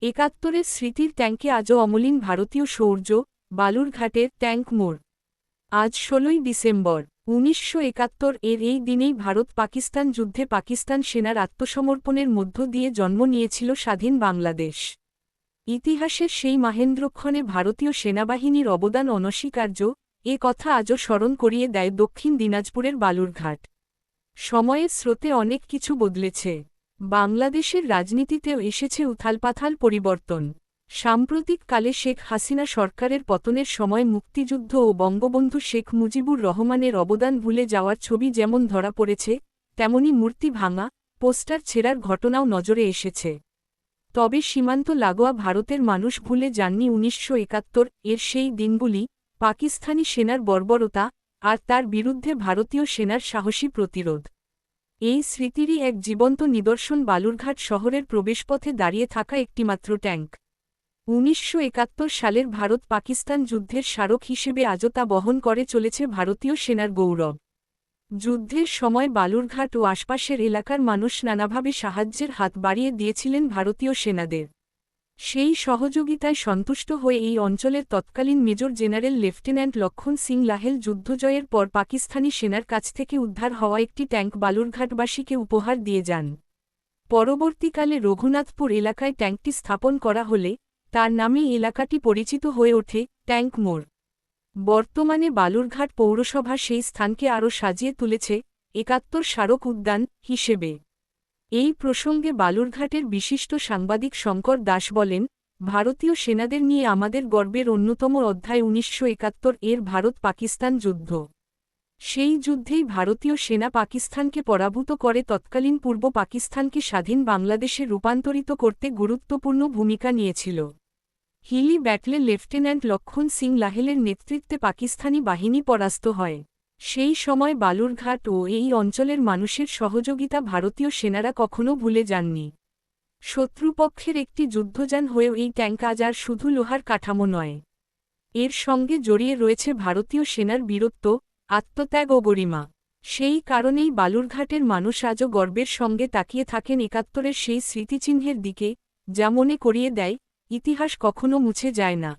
একাত্তরের স্মৃতির ট্যাঙ্কে আজও অমলিন ভারতীয় শৌর্য, বালুরঘাটের ট্যাঙ্ক মোড়। আজ ১৬ই ডিসেম্বর ১৯৭১ এর এই দিনেই ভারত পাকিস্তান যুদ্ধে পাকিস্তান সেনার আত্মসমর্পণের মধ্য দিয়ে জন্ম নিয়েছিল স্বাধীন বাংলাদেশ। ইতিহাসের সেই মাহেন্দ্রক্ষণে ভারতীয় সেনাবাহিনীর অবদান অনস্বীকার্য, এ কথা আজও স্মরণ করিয়ে দেয় দক্ষিণ দিনাজপুরের বালুরঘাট। সময়ের স্রোতে অনেক কিছু বদলেছে। বাংলাদেশের রাজনীতিতেও এসেছে উথালপাথাল পরিবর্তন। সাম্প্রতিককালে শেখ হাসিনা সরকারের পতনের সময় মুক্তিযুদ্ধ ও বঙ্গবন্ধু শেখ মুজিবুর রহমানের অবদান ভুলে যাওয়ার ছবি যেমন ধরা পড়েছে, তেমনি মূর্তি ভাঙা, পোস্টার ছেঁড়ার ঘটনাও নজরে এসেছে। তবে সীমান্ত লাগোয়া ভারতের মানুষ ভুলে যাননি ১৯৭১ এর সেই দিনগুলি, পাকিস্তানি সেনার বর্বরতা, আর তার বিরুদ্ধে ভারতীয় সেনার সাহসী প্রতিরোধ। এই স্মৃতিরই এক জীবন্ত নিদর্শন বালুরঘাট শহরের প্রবেশপথে দাঁড়িয়ে থাকা একটিমাত্র ট্যাঙ্ক। ১৯৭১ সালের ভারত পাকিস্তান যুদ্ধের স্মারক হিসেবে আজও তা বহন করে চলেছে ভারতীয় সেনার গৌরব। যুদ্ধের সময় বালুরঘাট ও আশপাশের এলাকার মানুষ নানাভাবে সাহায্যের হাত বাড়িয়ে দিয়েছিলেন ভারতীয় সেনাদের। সেই সহযোগিতায় সন্তুষ্ট হয়ে এই অঞ্চলের তৎকালীন মেজর জেনারেল লেফটেন্যান্ট লক্ষণ সিং লাহেল যুদ্ধজয়ের পর পাকিস্তানি সেনার কাছ থেকে উদ্ধার হওয়া একটি ট্যাঙ্ক বালুরঘাটবাসীকে উপহার দিয়ে যান। পরবর্তীকালে রঘুনাথপুর এলাকায় ট্যাঙ্কটি স্থাপন করা হলে তার নামে এলাকাটি পরিচিত হয়ে ওঠে ট্যাঙ্ক মোড়। বর্তমানে বালুরঘাট পৌরসভা সেই স্থানকে আরও সাজিয়ে তুলেছে ৭১ স্মারক উদ্যান হিসেবে। এই প্রসঙ্গে বালুরঘাটের বিশিষ্ট সাংবাদিক শঙ্কর দাস বলেন, ভারতীয় সেনাদের নিয়ে আমাদের গর্বের অন্যতম অধ্যায় ১৯৭১ এর ভারত পাকিস্তান যুদ্ধ। সেই যুদ্ধেই ভারতীয় সেনা পাকিস্তানকে পরাভূত করে তৎকালীন পূর্ব পাকিস্তানকে স্বাধীন বাংলাদেশে রূপান্তরিত করতে গুরুত্বপূর্ণ ভূমিকা নিয়েছিল। হিলি ব্যাটলে লেফটেন্যান্ট লক্ষণ সিং লাহেলের নেতৃত্বে পাকিস্তানি বাহিনী পরাস্ত হয়। সেই সময় বালুরঘাট ও এই অঞ্চলের মানুষের সহযোগিতা ভারতীয় সেনারা কখনো ভুলে যাননি। শত্রুপক্ষের একটি যুদ্ধযান হয়েও এই ট্যাঙ্ক আজ আর শুধু লোহার কাঠামো নয়, এর সঙ্গে জড়িয়ে রয়েছে ভারতীয় সেনার বীরত্ব, আত্মত্যাগ ও গরিমা। সেই কারণেই বালুরঘাটের মানুষ আজও গর্বের সঙ্গে তাকিয়ে থাকেন ৭১-এর সেই স্মৃতিচিহ্নের দিকে, যা মনে করিয়ে দেয়, ইতিহাস কখনো মুছে যায় না।